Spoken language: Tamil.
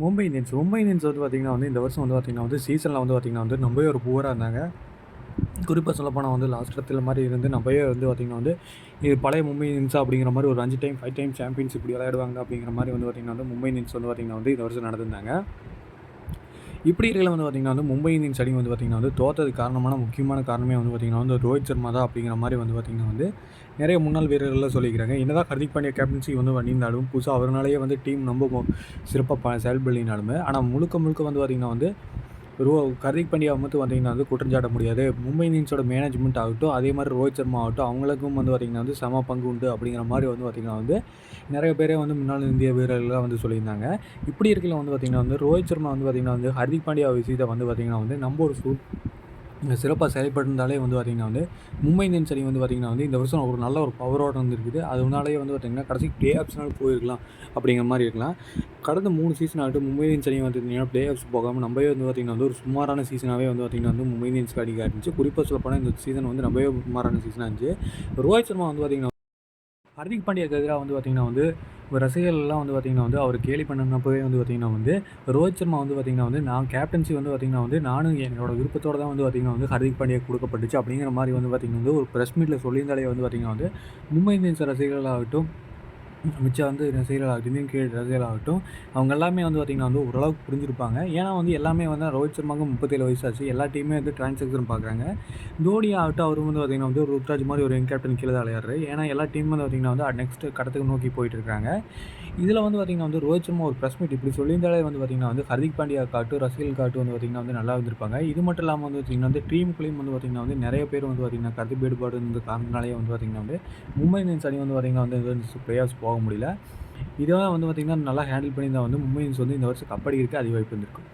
மும்பை இந்தியன்ஸ் வந்து பார்த்திங்கன்னா வந்து இந்த வருஷம் வந்து பார்த்திங்கன்னா வந்து சீசனில் வந்து பார்த்திங்கன்னா வந்து ரொம்பவே ஒரு புவராக இருந்தாங்க. குறிப்பாக சொல்லப்போனால் வந்து லாஸ்ட் இடத்துல மாதிரி இருந்து நம்மவே வந்து பார்த்திங்கன்னா வந்து இது பழைய மும்பை இந்தியன்ஸா அப்படிங்கிற மாதிரி ஒரு 5 டைம் 5 டைம் சாம்பியன்ஸ் இப்படி விளையாடுவாங்க அப்படிங்கிற மாதிரி வந்து பார்த்திங்கன்னா வந்து மும்பை இந்தியன்ஸ் வந்து பார்த்திங்கன்னா வந்து இந்த வருஷம் நடந்திருந்தாங்க. இப்படி இருக்கையில் வந்து பார்த்திங்கன்னா வந்து மும்பை இந்தியன்ஸ் அணி வந்து பார்த்திங்கன்னா வந்து தோற்றதுக்கு முக்கியமான காரணமே வந்து பார்த்திங்கன்னா வந்து ரோஹித் சர்மா தான் அப்படிங்கிற மாதிரி வந்து பார்த்திங்கன்னா வந்து நிறைய முன்னாள் வீரர்கள்லாம் சொல்லிக்கிறாங்க. என்னதான் ஹர்திக் பாண்டியா கேப்டன்சி வந்து பண்ணியிருந்தாலும் புதுசாக அவராலேயே வந்து டீம் ரொம்ப சிறப்பாக செயல்படலினாலுமே, ஆனால் முழுக்க முழுக்க வந்து பார்த்திங்கன்னா வந்து ஹர்திக் பாண்டியாவை மட்டும் பார்த்திங்கன்னா வந்து குற்றஞ்சாட்ட முடியாது. மும்பை இந்தியன்ஸோட மேனேஜ்மெண்ட் ஆகட்டும், அதே மாதிரி ரோஹித் சர்மா ஆகட்டும், அவங்களுக்கும் வந்து பார்த்திங்கன்னா வந்து சம பங்கு உண்டு அப்படிங்கிற மாதிரி வந்து பார்த்திங்கன்னா வந்து நிறைய பேரே வந்து முன்னாள் இந்திய வீரர்கள்லாம் வந்து சொல்லியிருந்தாங்க. இப்படி இருக்கையில் வந்து பார்த்திங்கன்னா வந்து ரோஹித் சர்மா வந்து பார்த்திங்கன்னா வந்து ஹர்திக் பாண்டியா விஷயத்தை வந்து பார்த்திங்கன்னா வந்து நம்ம ஒரு சிறப்பாக செயல்பட்டிருந்தாலே வந்து பார்த்திங்கன்னா வந்து மும்பை இந்தியன்ஸ் அணி வந்து பார்த்திங்கன்னா வந்து இந்த வருஷம் ஒரு நல்ல ஒரு பவரோடு இருந்திருக்குது. அதனாலேயே வந்து பார்த்திங்கன்னா கடைசி ப்ளே ஆஃப்ஸ்னாலும் போயிருக்கலாம் அப்படிங்கிற மாதிரி இருக்கலாம். கடந்த 3 சீசன் ஆகட்டும் மும்பை இந்தியன்ஸ் அணி வந்து பார்த்திங்கன்னா ப்ளே ஆஃப்ஸ் போகாமல் நம்மவே வந்து பார்த்திங்கன்னா வந்து ஒரு சுமாரான சீசனாகவே வந்து பார்த்திங்கன்னா வந்து மும்பை இந்தியன்ஸ் அணிக்கு இருந்துச்சு. குறிப்பாக சொல்லப்போனால் இந்த சீசன் வந்து ரொம்பவே சுமாரான சீசனாக இருந்துச்சு. ரோஹித் சர்மா வந்து பார்த்திங்கன்னா ஹர்திக் பாண்டியாவுக்கு எதிராக வந்து பார்த்திங்கன்னா வந்து ரசிகர்கள்லாம் வந்து பார்த்திங்கன்னா வந்து அவர் கேலி பண்ணினப்பவே வந்து பார்த்திங்கன்னா வந்து ரோஹித் சர்மா வந்து பார்த்திங்கன்னா வந்து நான் கேப்டன்சி வந்து பார்த்திங்கன்னா வந்து நானும் என்னோட விருப்பத்தோடு தான் வந்து பார்த்திங்கன்னா வந்து ஹர்திக் பாண்டியா கொடுக்கப்பட்டுச்சு அப்படிங்கிற மாதிரி வந்து பார்த்திங்கன்னா வந்து ஒரு ப்ரெஸ் மீட்டில் சொல்லியிருந்தாலே வந்து பார்த்திங்கன்னா வந்து மும்பை இந்தியன்ஸ் ரசிகர்களாகட்டும், மிச்சம் வந்து ரசிகர்களாகட்டும், இந்தியன் கிரிக்கெட் ரசிகர்களாகட்டும், அவங்க எல்லாமே வந்து பார்த்திங்கன்னா வந்து ஓரளவுக்கு புரிஞ்சிருப்பாங்க. ஏன்னா வந்து எல்லாமே வந்து ரோஹித் சர்மாவுக்கு 37 வயசாச்சு. எல்லா டீமே வந்து டிரான்சாக்ஷன் பார்க்குறாங்க. தோனி ஆகட்டும் அவரும் வந்து பார்த்திங்கன்னா வந்து ஒரு ருத்ராஜ் மாதிரி ஒரு யங் கேப்டன் கீழே தான் விளையாடுறாரு. ஏன்னா எல்லா டீமும் வந்து பார்த்திங்கன்னா வந்து நெக்ஸ்ட் கட்டத்துக்கு நோக்கி போயிட்டு இருக்காங்க. இதில் வந்து பார்த்திங்கன்னா வந்து ரோஹித் சர்மா ஒரு ப்ரெஸ் மீட் இப்படி சொல்லியிருந்தாலே வந்து பார்த்திங்கன்னா வந்து ஹர்திக் பாண்டியாவுக்காகட்டும் ரசிகர்களுக்காகட்டும் வந்து பார்த்திங்கன்னா வந்து நல்லா இருந்திருப்பாங்க. இது மட்டும் இல்லாமல் வந்து பார்த்திங்கன்னா வந்து டீமுக்குள்ளேயும் வந்து பார்த்திங்கன்னா வந்து நிறைய பேர் வந்து பார்த்திங்கன்னா கருத்து வேறுபாடு இந்த காரணத்தினாலேயே வந்து பார்த்திங்கன்னா வந்து மும்பை இந்தியன்ஸ் அணி வந்து பார்த்திங்கன்னா வந்து ப்ளே ஆஃப்ஸ் போக முடியல. இதெல்லாம் வந்து பார்த்திங்கன்னா நல்லா ஹேண்டில் பண்ணியிருந்தா வந்து மும்பை இந்தியன்ஸ் வந்து இந்த வருஷம் கப் அடிக்கிறதுக்கு அதிக வாய்ப்பு இருந்திருக்கும்.